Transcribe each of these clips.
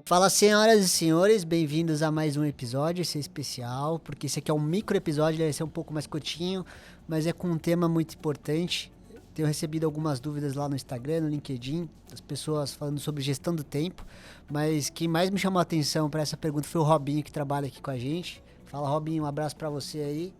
Fala, senhoras e senhores, bem-vindos a mais um episódio, esse é especial, porque esse aqui é um micro episódio, ele vai ser um pouco mais curtinho, mas é com um tema muito importante. Tenho recebido algumas dúvidas lá no Instagram, no LinkedIn, das pessoas falando sobre gestão do tempo, mas quem mais me chamou a atenção para essa pergunta foi o Robinho, que trabalha aqui com a gente. Fala, Robinho, um abraço para você aí.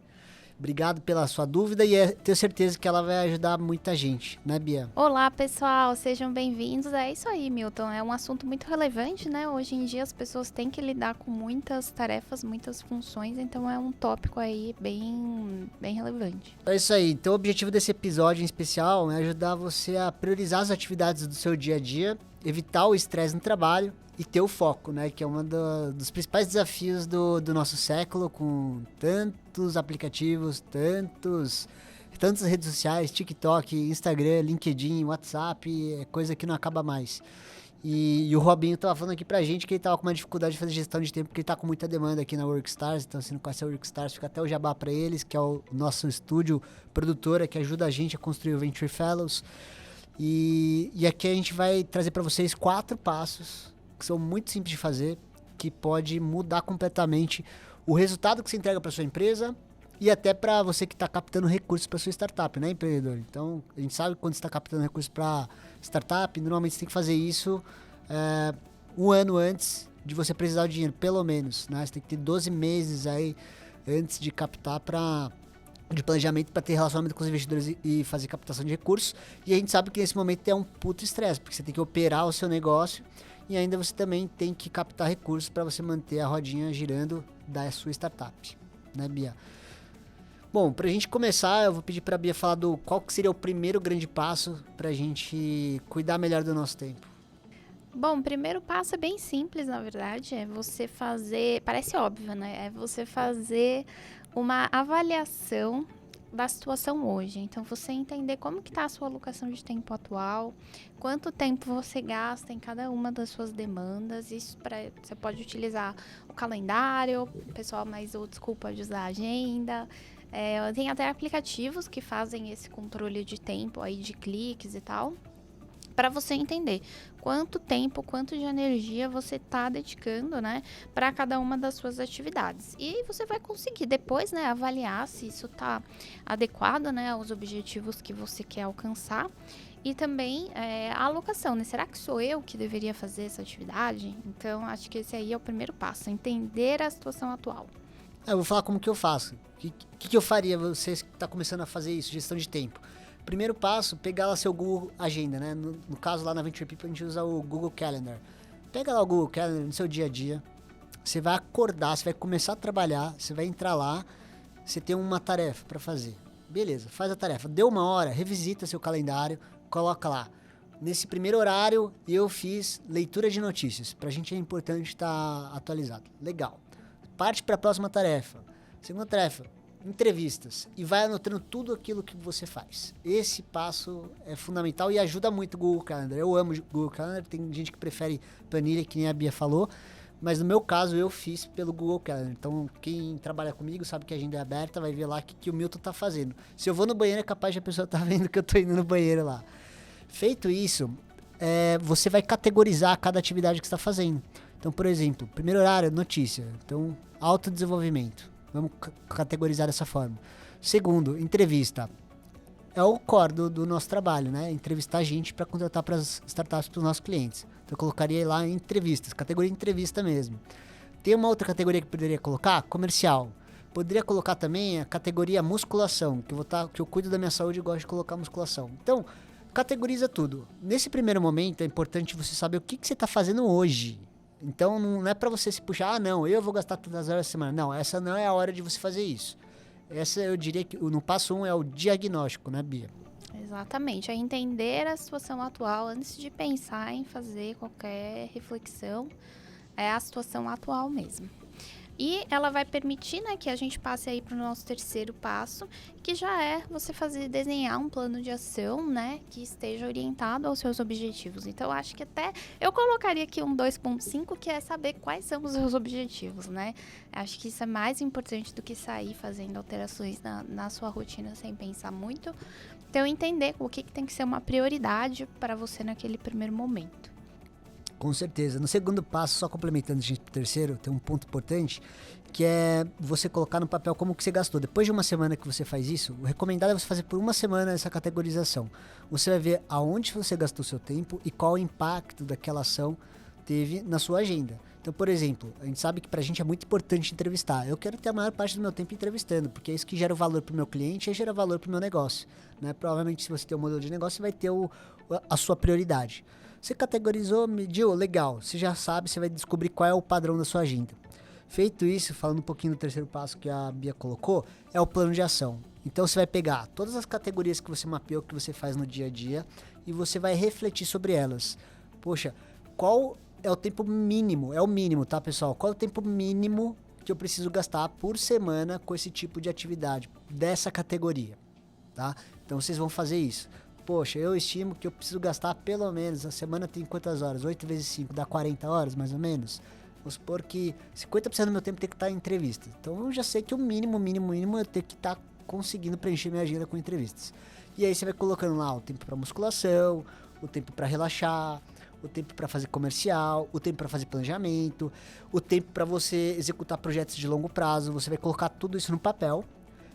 Obrigado pela sua dúvida e tenho certeza que ela vai ajudar muita gente, né, Bia? Olá, pessoal, sejam bem-vindos. É isso aí, Milton. É um assunto muito relevante, né? Hoje em dia as pessoas têm que lidar com muitas tarefas, muitas funções, então é um tópico aí bem relevante. É isso aí. Então o objetivo desse episódio em especial é ajudar você a priorizar as atividades do seu dia a dia, evitar o estresse no trabalho e ter o foco, né? Que é um dos principais desafios do nosso século, com tantos aplicativos, tantas redes sociais, TikTok, Instagram, LinkedIn, WhatsApp, é coisa que não acaba mais. E o Robinho tava falando aqui pra gente que ele tava com uma dificuldade de fazer gestão de tempo, porque ele tá com muita demanda aqui na Workstars. Então, se não conhece a Workstars, fica até o jabá pra eles, que é o nosso estúdio produtora que ajuda a gente a construir o Venture Fellows. E aqui a gente vai trazer pra vocês 4 passos que são muito simples de fazer, que pode mudar completamente o resultado que você entrega para sua empresa e até para você que está captando recursos para sua startup, né, empreendedor? Então, a gente sabe que quando você está captando recursos para startup, normalmente você tem que fazer isso um ano antes de você precisar do dinheiro, pelo menos, né? Você tem que ter 12 meses aí antes de captar de planejamento para ter relacionamento com os investidores e fazer captação de recursos. E a gente sabe que nesse momento é um puto estresse, porque você tem que operar o seu negócio e ainda você também tem que captar recursos para você manter a rodinha girando da sua startup, né, Bia? Bom, para a gente começar, eu vou pedir para a Bia falar qual que seria o primeiro grande passo para a gente cuidar melhor do nosso tempo. Bom, o primeiro passo é bem simples, na verdade, é você fazer, parece óbvio, né? É você fazer uma avaliação da situação hoje. Então, você entender como que está a sua alocação de tempo atual, quanto tempo você gasta em cada uma das suas demandas. Isso você pode utilizar o calendário, o pessoal mais old school pode usar a agenda. Tem até aplicativos que fazem esse controle de tempo aí de cliques e tal, para você entender quanto tempo, quanto de energia você está dedicando, né, para cada uma das suas atividades. E você vai conseguir depois, né, avaliar se isso está adequado, né, aos objetivos que você quer alcançar. E também a alocação, né? Será que sou eu que deveria fazer essa atividade? Então, acho que esse aí é o primeiro passo, entender a situação atual. Eu vou falar como que eu faço. O que eu faria, você que está começando a fazer isso, gestão de tempo? Primeiro passo, pegar lá seu Google Agenda, né? No caso lá na Venture People a gente usa o Google Calendar. Pega lá o Google Calendar no seu dia a dia. Você vai acordar, você vai começar a trabalhar, você vai entrar lá, você tem uma tarefa para fazer. Beleza, faz a tarefa. Deu uma hora, revisita seu calendário, coloca lá. Nesse primeiro horário eu fiz leitura de notícias. Pra gente é importante estar atualizado. Legal. Parte para a próxima tarefa. Segunda tarefa, entrevistas, e vai anotando tudo aquilo que você faz. Esse passo é fundamental e ajuda muito o Google Calendar. Eu amo o Google Calendar, tem gente que prefere planilha, que nem a Bia falou, mas no meu caso eu fiz pelo Google Calendar. Então quem trabalha comigo sabe que a agenda é aberta, vai ver lá o que o Milton tá fazendo. Se eu vou no banheiro é capaz de a pessoa tá vendo que eu tô indo no banheiro lá. Feito isso, você vai categorizar cada atividade que você está fazendo. Então, por exemplo, primeiro horário, notícia. Então, autodesenvolvimento. Vamos categorizar dessa forma. Segundo, entrevista. É o core do nosso trabalho, né? Entrevistar gente para contratar para as startups, para os nossos clientes. Então eu colocaria lá em entrevistas, categoria entrevista mesmo. Tem uma outra categoria que eu poderia colocar? Comercial. Poderia colocar também a categoria musculação, que eu cuido da minha saúde e gosto de colocar musculação. Então, categoriza tudo. Nesse primeiro momento é importante você saber o que você está fazendo hoje. Então não é para você se puxar, não, eu vou gastar tantas horas por semana. Não, essa não é a hora de você fazer isso. Essa eu diria que no passo 1 é o diagnóstico, né, Bia? Exatamente, é entender a situação atual antes de pensar em fazer qualquer reflexão, é a situação atual mesmo. E ela vai permitir, né, que a gente passe aí para o nosso terceiro passo, que já é você desenhar um plano de ação, né, que esteja orientado aos seus objetivos. Então, acho que até eu colocaria aqui um 2.5, que é saber quais são os seus objetivos, né? Acho que isso é mais importante do que sair fazendo alterações na sua rotina sem pensar muito. Então, entender o que tem que ser uma prioridade para você naquele primeiro momento. Com certeza. No segundo passo, só complementando a gente pro terceiro, tem um ponto importante, que é você colocar no papel como que você gastou. Depois de uma semana que você faz isso, o recomendado é você fazer por uma semana essa categorização. Você vai ver aonde você gastou seu tempo e qual o impacto daquela ação teve na sua agenda. Então, por exemplo, a gente sabe que pra gente é muito importante entrevistar. Eu quero ter a maior parte do meu tempo entrevistando, porque é isso que gera valor pro meu cliente e gera valor pro meu negócio, né? Provavelmente, se você tem um modelo de negócio, você vai ter a sua prioridade. Você categorizou, mediu, legal. Você já sabe, você vai descobrir qual é o padrão da sua agenda. Feito isso, falando um pouquinho do terceiro passo que a Bia colocou, é o plano de ação. Então você vai pegar todas as categorias que você mapeou, que você faz no dia a dia, e você vai refletir sobre elas. Poxa, qual é o tempo mínimo? É o mínimo, tá, pessoal? Qual é o tempo mínimo que eu preciso gastar por semana com esse tipo de atividade, dessa categoria, tá? Então vocês vão fazer isso. Poxa, eu estimo que eu preciso gastar pelo menos, a semana tem quantas horas? 8 vezes 5, dá 40 horas, mais ou menos? Vamos supor que 50% do meu tempo tem que estar em entrevista. Então eu já sei que o mínimo eu tenho que estar conseguindo preencher minha agenda com entrevistas. E aí você vai colocando lá o tempo para musculação, o tempo para relaxar, o tempo para fazer comercial, o tempo para fazer planejamento, o tempo para você executar projetos de longo prazo. Você vai colocar tudo isso no papel.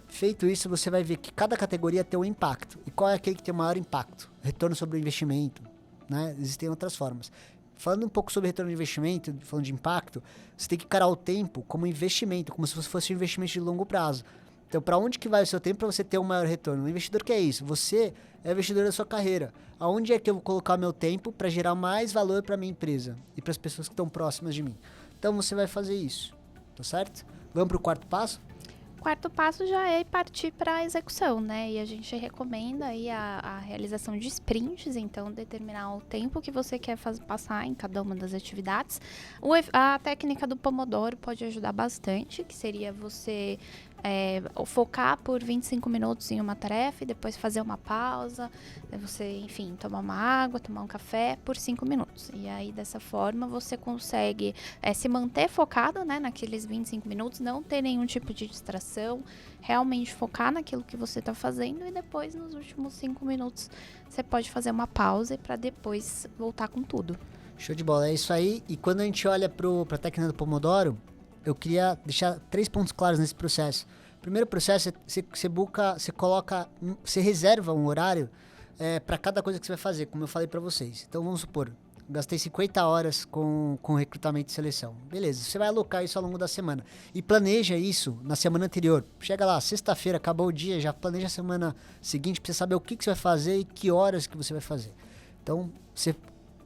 Feito isso, você vai ver que cada categoria tem um impacto. E qual é aquele que tem o maior impacto? Retorno sobre o investimento, né? Existem outras formas. Falando um pouco sobre retorno de investimento, falando de impacto, você tem que encarar o tempo como investimento, como se fosse um investimento de longo prazo. Então, para onde que vai o seu tempo para você ter um maior retorno? O investidor quer isso. Você é o investidor da sua carreira. Aonde é que eu vou colocar meu tempo para gerar mais valor para minha empresa e para as pessoas que estão próximas de mim? Então, você vai fazer isso, tá certo? Vamos para o quarto passo? Quarto passo já é partir para a execução, né? E a gente recomenda aí a realização de sprints, então determinar o tempo que você quer passar em cada uma das atividades. A técnica do Pomodoro pode ajudar bastante, que seria você focar por 25 minutos em uma tarefa e depois fazer uma pausa, você, enfim, tomar uma água, tomar um café por 5 minutos. E aí, dessa forma, você consegue se manter focado, né, naqueles 25 minutos, não ter nenhum tipo de distração, realmente focar naquilo que você está fazendo e depois, nos últimos 5 minutos, você pode fazer uma pausa para depois voltar com tudo. Show de bola, é isso aí. E quando a gente olha para a técnica do Pomodoro, eu queria deixar 3 pontos claros nesse processo. Primeiro processo, você reserva um horário para cada coisa que você vai fazer, como eu falei para vocês. Então vamos supor, gastei 50 horas com recrutamento e seleção. Beleza, você vai alocar isso ao longo da semana. E planeja isso na semana anterior. Chega lá, sexta-feira, acabou o dia, já planeja a semana seguinte para você saber o que você vai fazer e que horas que você vai fazer. Então você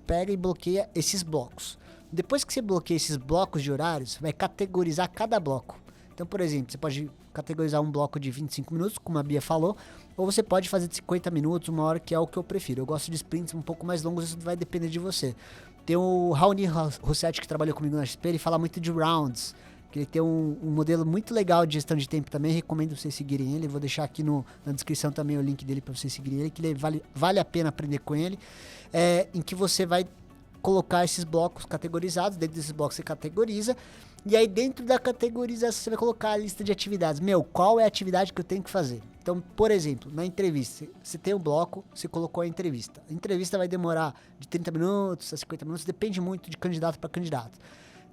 pega e bloqueia esses blocos. Depois que você bloqueia esses blocos de horários, vai categorizar cada bloco. Então, por exemplo, você pode categorizar um bloco de 25 minutos, como a Bia falou, ou você pode fazer de 50 minutos, uma hora, que é o que eu prefiro. Eu gosto de sprints um pouco mais longos, isso vai depender de você. Tem o Raoni Rossetti, que trabalhou comigo na XP, ele fala muito de rounds, que ele tem um modelo muito legal de gestão de tempo também, recomendo vocês seguirem ele. Eu vou deixar aqui na descrição também o link dele para vocês seguirem ele, que vale a pena aprender com ele, em que você vai colocar esses blocos categorizados. Dentro desses blocos você categoriza, e aí dentro da categorização você vai colocar a lista de atividades. Qual é a atividade que eu tenho que fazer? Então, por exemplo, na entrevista, você tem um bloco, você colocou a entrevista. A entrevista vai demorar de 30 minutos a 50 minutos, depende muito de candidato para candidato.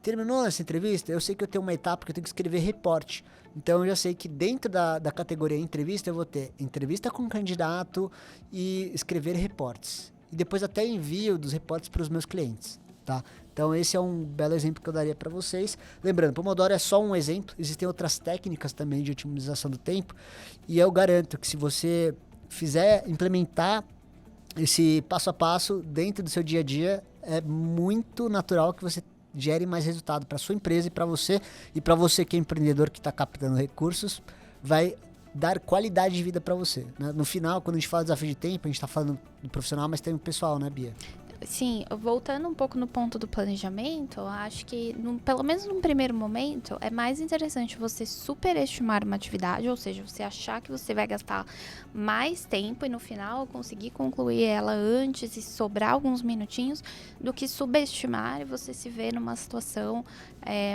Terminou essa entrevista, eu sei que eu tenho uma etapa que eu tenho que escrever reporte. Então eu já sei que dentro da categoria entrevista eu vou ter entrevista com o candidato e escrever reportes. E depois até envio dos reportes para os meus clientes, tá? Então esse é um belo exemplo que eu daria para vocês. Lembrando, Pomodoro é só um exemplo, existem outras técnicas também de otimização do tempo, e eu garanto que se você implementar esse passo a passo dentro do seu dia a dia, é muito natural que você gere mais resultado para sua empresa e para você que é empreendedor, que está captando recursos, vai dar qualidade de vida para você, né? No final, quando a gente fala de desafio de tempo, a gente está falando do profissional, mas tem o pessoal, né, Bia? Sim, voltando um pouco no ponto do planejamento, eu acho que, pelo menos num primeiro momento, é mais interessante você superestimar uma atividade, ou seja, você achar que você vai gastar mais tempo e no final conseguir concluir ela antes e sobrar alguns minutinhos, do que subestimar e você se ver numa situação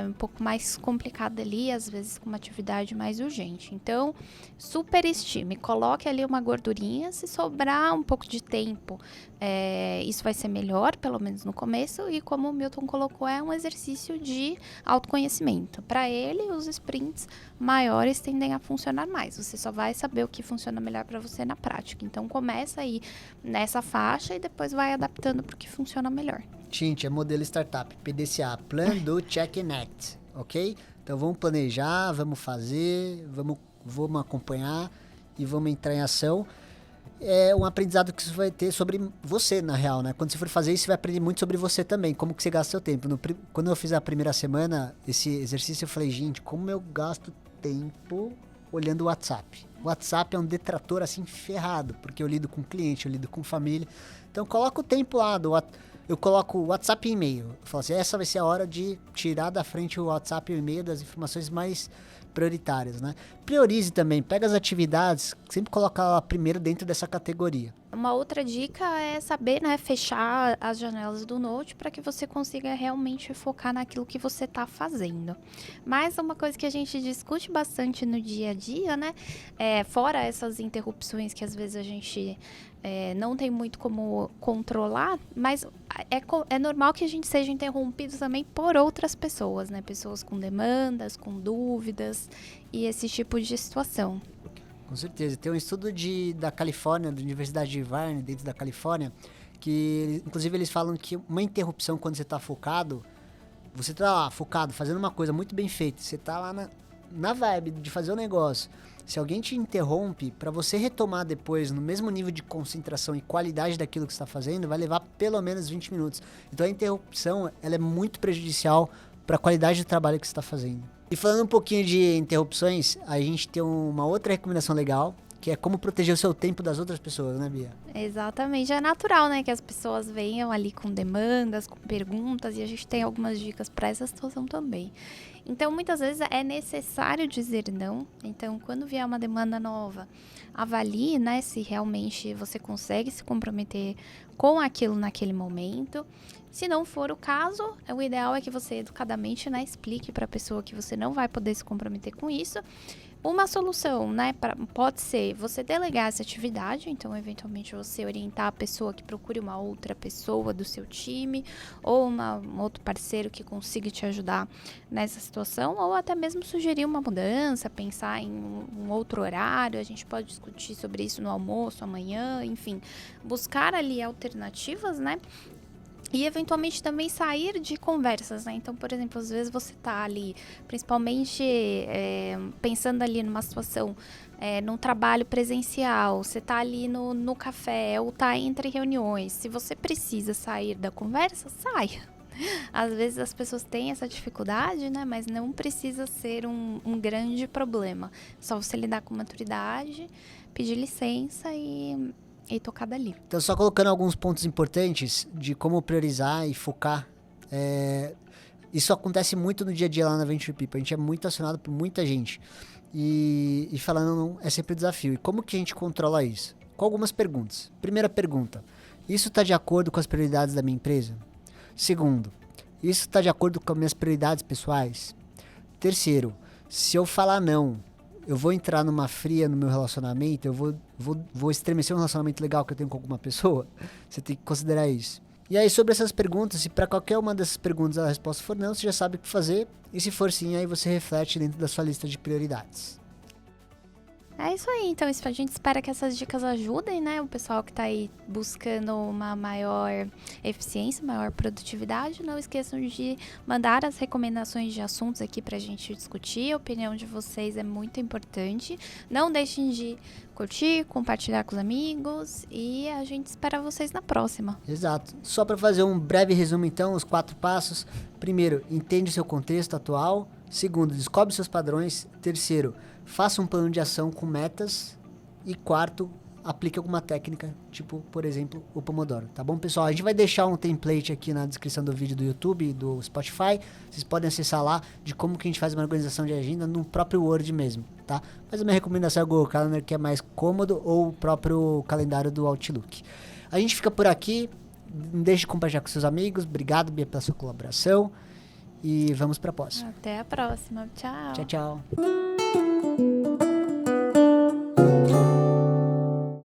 um pouco mais complicada ali, às vezes com uma atividade mais urgente. Então, superestime, coloque ali uma gordurinha, se sobrar um pouco de tempo, isso vai ser melhor, pelo menos no começo, e como o Milton colocou, é um exercício de autoconhecimento. Para ele, os sprints maiores tendem a funcionar mais. Você só vai saber o que funciona melhor para você na prática. Então, começa aí nessa faixa e depois vai adaptando para o que funciona melhor. Gente, é modelo startup, PDCA, Plan, Do, Check and Act, ok? Então, vamos planejar, vamos fazer, vamos acompanhar e vamos entrar em ação. É um aprendizado que você vai ter sobre você, na real, né? Quando você for fazer isso, você vai aprender muito sobre você também, como que você gasta seu tempo. Quando eu fiz a primeira semana, esse exercício, eu falei, gente, como eu gasto tempo olhando o WhatsApp. O WhatsApp é um detrator, assim, ferrado, porque eu lido com cliente, eu lido com família. Então, eu coloco o tempo lá, eu coloco o WhatsApp e e-mail. Eu falo assim, essa vai ser a hora de tirar da frente o WhatsApp e o e-mail das informações mais prioritárias, né? Priorize também, pega as atividades, sempre coloca ela primeiro dentro dessa categoria. Uma outra dica é saber, né, fechar as janelas do Note para que você consiga realmente focar naquilo que você está fazendo. Mas uma coisa que a gente discute bastante no dia a dia, né, fora essas interrupções que às vezes a gente não tem muito como controlar, mas é normal que a gente seja interrompido também por outras pessoas, né, pessoas com demandas, com dúvidas e esse tipo de situação. Com certeza. Tem um estudo da Califórnia, da Universidade de Irvine, dentro da Califórnia, que inclusive eles falam que uma interrupção quando você está focado, você está lá focado, fazendo uma coisa muito bem feita, você está lá na vibe de fazer o negócio. Se alguém te interrompe, para você retomar depois no mesmo nível de concentração e qualidade daquilo que você está fazendo, vai levar pelo menos 20 minutos. Então a interrupção ela é muito prejudicial para a qualidade do trabalho que você está fazendo. E falando um pouquinho de interrupções, a gente tem uma outra recomendação legal, que é como proteger o seu tempo das outras pessoas, né, Bia? Exatamente. É natural, né, que as pessoas venham ali com demandas, com perguntas, e a gente tem algumas dicas para essa situação também. Então, muitas vezes é necessário dizer não. Então, quando vier uma demanda nova, avalie, né, se realmente você consegue se comprometer com aquilo naquele momento. Se não for o caso, o ideal é que você educadamente, né, explique para a pessoa que você não vai poder se comprometer com isso. Uma solução, né, pode ser você delegar essa atividade, então eventualmente você orientar a pessoa que procure uma outra pessoa do seu time ou um outro parceiro que consiga te ajudar nessa situação, ou até mesmo sugerir uma mudança, pensar em um outro horário, a gente pode discutir sobre isso no almoço amanhã, enfim, buscar ali alternativas, né? E, eventualmente, também sair de conversas, né? Então, por exemplo, às vezes você tá ali, principalmente pensando ali numa situação, num trabalho presencial, você tá ali no café ou tá entre reuniões. Se você precisa sair da conversa, saia. Às vezes as pessoas têm essa dificuldade, né? Mas não precisa ser um grande problema. Só você lidar com maturidade, pedir licença e tocar dali. Então, só colocando alguns pontos importantes de como priorizar e focar. Isso acontece muito no dia a dia lá na Venture People. A gente é muito acionado por muita gente. E falando, é sempre desafio. E como que a gente controla isso? Com algumas perguntas. Primeira pergunta. Isso está de acordo com as prioridades da minha empresa? Segundo. Isso está de acordo com as minhas prioridades pessoais? Terceiro. Se eu falar não, eu vou entrar numa fria no meu relacionamento, eu vou estremecer um relacionamento legal que eu tenho com alguma pessoa? Você tem que considerar isso. E aí, sobre essas perguntas, se para qualquer uma dessas perguntas a resposta for não, você já sabe o que fazer. E se for sim, aí você reflete dentro da sua lista de prioridades. É isso aí, então a gente espera que essas dicas ajudem, né, o pessoal que tá aí buscando uma maior eficiência, maior produtividade. Não esqueçam de mandar as recomendações de assuntos aqui pra gente discutir, a opinião de vocês é muito importante. Não deixem de curtir, compartilhar com os amigos e a gente espera vocês na próxima. Exato. Só para fazer um breve resumo então, os 4 passos. Primeiro, entende o seu contexto atual. Segundo, descobre seus padrões. Terceiro, faça um plano de ação com metas. E quarto, aplique alguma técnica, tipo, por exemplo, o Pomodoro. Tá bom, pessoal? A gente vai deixar um template aqui na descrição do vídeo do YouTube e do Spotify. Vocês podem acessar lá de como que a gente faz uma organização de agenda no próprio Word mesmo, tá? Mas a minha recomendação é o Google Calendar, que é mais cômodo, ou o próprio calendário do Outlook. A gente fica por aqui. Não deixe de compartilhar com seus amigos. Obrigado, Bia, pela sua colaboração. E vamos para a próxima. Até a próxima. Tchau. Tchau, tchau.